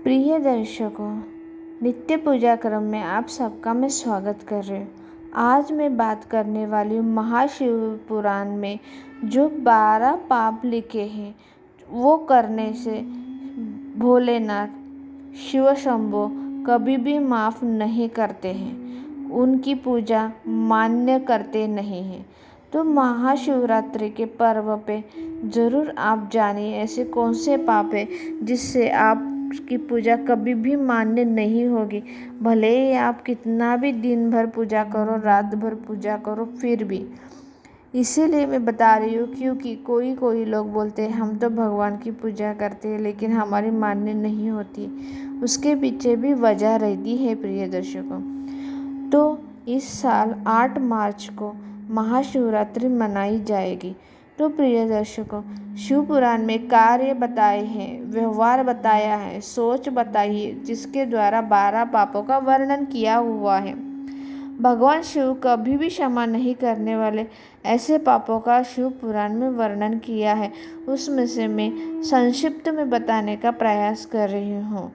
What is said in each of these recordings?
प्रिय दर्शकों, नित्य पूजा क्रम में आप सबका मैं स्वागत कर रही हूँ। आज मैं बात करने वाली हूँ महाशिव पुराण में जो 12 पाप लिखे हैं, वो करने से भोलेनाथ शिव शंभो कभी भी माफ़ नहीं करते हैं, उनकी पूजा मान्य करते नहीं हैं। तो महाशिवरात्रि के पर्व पे ज़रूर आप जानिए ऐसे कौन से पाप है जिससे आपकी पूजा कभी भी मान्य नहीं होगी। भले ही आप कितना भी दिन भर पूजा करो, रात भर पूजा करो, फिर भी। इसीलिए मैं बता रही हूँ क्योंकि कोई लोग बोलते हैं हम तो भगवान की पूजा करते हैं लेकिन हमारी मान्य नहीं होती। उसके पीछे भी वजह रहती है प्रिय दर्शकों। तो इस साल 8 मार्च को महाशिवरात्रि मनाई जाएगी। तो प्रिय दर्शकों, शिव पुराण में कार्य बताए हैं, व्यवहार बताया है, सोच बताई है, जिसके द्वारा 12 पापों का वर्णन किया हुआ है। भगवान शिव कभी भी क्षमा नहीं करने वाले ऐसे पापों का शिव पुराण में वर्णन किया है। उसमें से मैं संक्षिप्त में बताने का प्रयास कर रही हूँ।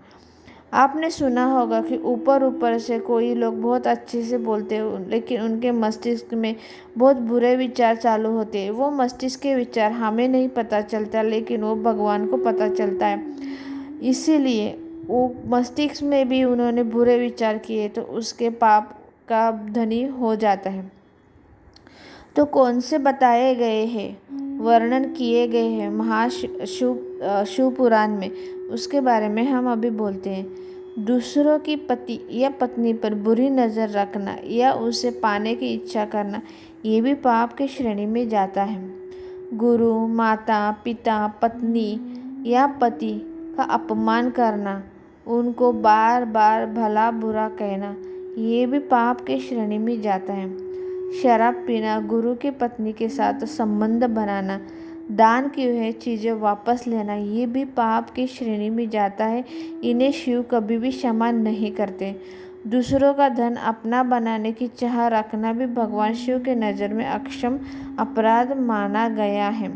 आपने सुना होगा कि ऊपर से कोई लोग बहुत अच्छे से बोलते हैं लेकिन उनके मस्तिष्क में बहुत बुरे विचार चालू होते हैं। वो मस्तिष्क के विचार हमें नहीं पता चलता लेकिन वो भगवान को पता चलता है। इसीलिए वो मस्तिष्क में भी उन्होंने बुरे विचार किए तो उसके पाप का धनी हो जाता है। तो कौन से बताए गए हैं, वर्णन किए गए हैं शिव पुराण में, उसके बारे में हम अभी बोलते हैं। दूसरों की पति या पत्नी पर बुरी नज़र रखना या उसे पाने की इच्छा करना, ये भी पाप की श्रेणी में जाता है। गुरु, माता, पिता, पत्नी या पति का अपमान करना, उनको बार बार भला बुरा कहना, ये भी पाप की श्रेणी में जाता है। शराब पीना, गुरु की पत्नी के साथ संबंध बनाना, दान की हुई चीज़ें वापस लेना, ये भी पाप की श्रेणी में जाता है। इन्हें शिव कभी भी क्षमा नहीं करते। दूसरों का धन अपना बनाने की चाह रखना भी भगवान शिव के नज़र में अक्षम अपराध माना गया है।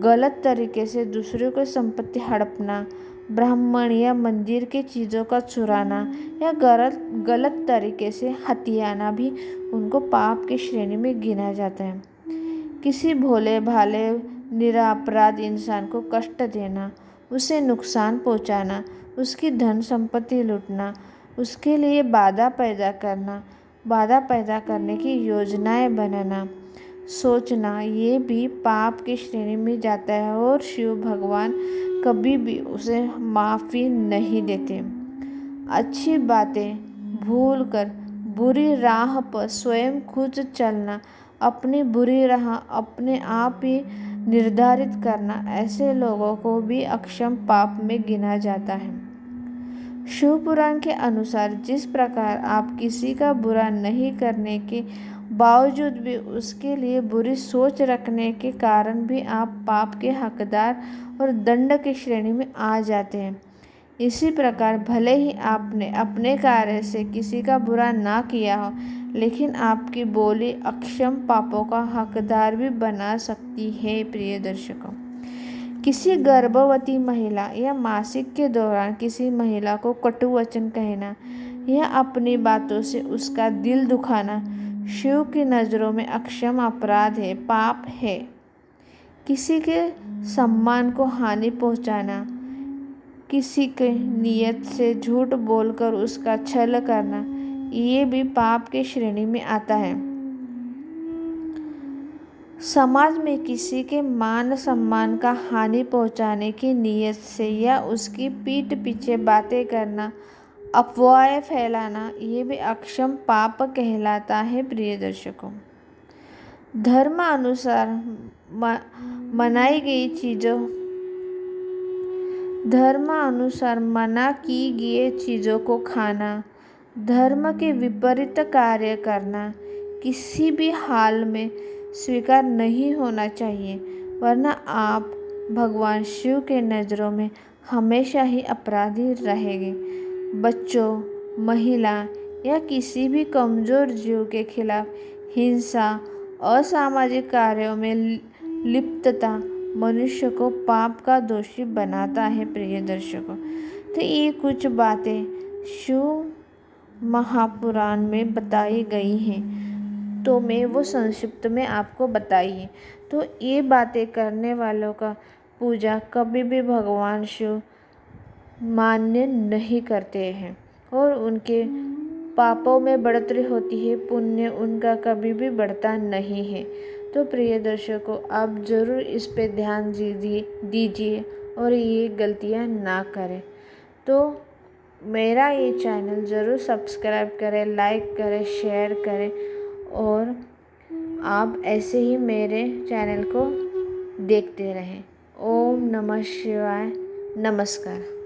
गलत तरीके से दूसरों की संपत्ति हड़पना, ब्राह्मण या मंदिर की चीज़ों का चुराना या गलत तरीके से हथियाना भी उनको पाप की श्रेणी में गिना जाता है। किसी भोले भाले निरपराध इंसान को कष्ट देना, उसे नुकसान पहुंचाना, उसकी धन संपत्ति लूटना, उसके लिए बाधा पैदा करने की योजनाएं बनाना, सोचना, ये भी पाप की श्रेणी में जाता है और शिव भगवान कभी भी उसे माफ़ी नहीं देते। अच्छी बातें भूल कर बुरी राह पर स्वयं खुद चलना, अपनी बुरी राह अपने आप ही निर्धारित करना, ऐसे लोगों को भी अक्षम पाप में गिना जाता है। शिव पुराण के अनुसार जिस प्रकार आप किसी का बुरा नहीं करने के बावजूद भी उसके लिए बुरी सोच रखने के कारण भी आप पाप के हकदार और दंड की श्रेणी में आ जाते हैं। इसी प्रकार भले ही आपने अपने कार्य से किसी का बुरा ना किया हो लेकिन आपकी बोली अक्षम पापों का हकदार भी बना सकती है। प्रिय दर्शकों, किसी गर्भवती महिला या मासिक के दौरान किसी महिला को कटु वचन कहना या अपनी बातों से उसका दिल दुखाना शिव की नज़रों में अक्षम अपराध है, पाप है। किसी के सम्मान को हानि पहुंचाना, किसी के नियत से झूठ बोलकर उसका छल करना, ये भी पाप के श्रेणी में आता है। समाज में किसी के मान सम्मान का हानि पहुंचाने की नियत से या उसकी पीठ पीछे बातें करना, अफवाहें फैलाना, ये भी अक्षम पाप कहलाता है। प्रिय दर्शकों, धर्म अनुसार मना की गई चीज़ों को खाना, धर्म के विपरीत कार्य करना किसी भी हाल में स्वीकार नहीं होना चाहिए, वरना आप भगवान शिव के नज़रों में हमेशा ही अपराधी रहेंगे। बच्चों, महिला या किसी भी कमज़ोर जीव के खिलाफ हिंसा, असामाजिक कार्यों में लिप्तता मनुष्य को पाप का दोषी बनाता है। प्रिय दर्शकों, तो ये कुछ बातें शिव महापुराण में बताई गई हैं, तो मैं वो संक्षिप्त में आपको बताई। तो ये बातें करने वालों का पूजा कभी भी भगवान शिव मान्य नहीं करते हैं और उनके पापों में बढ़ोतरी होती है, पुण्य उनका कभी भी बढ़ता नहीं है। तो प्रिय दर्शकों, आप ज़रूर इस पे ध्यान दीजिए और ये गलतियाँ ना करें। तो मेरा ये चैनल ज़रूर सब्सक्राइब करें, लाइक करें, शेयर करें और आप ऐसे ही मेरे चैनल को देखते रहें। ओम नमः शिवाय। नमस्कार।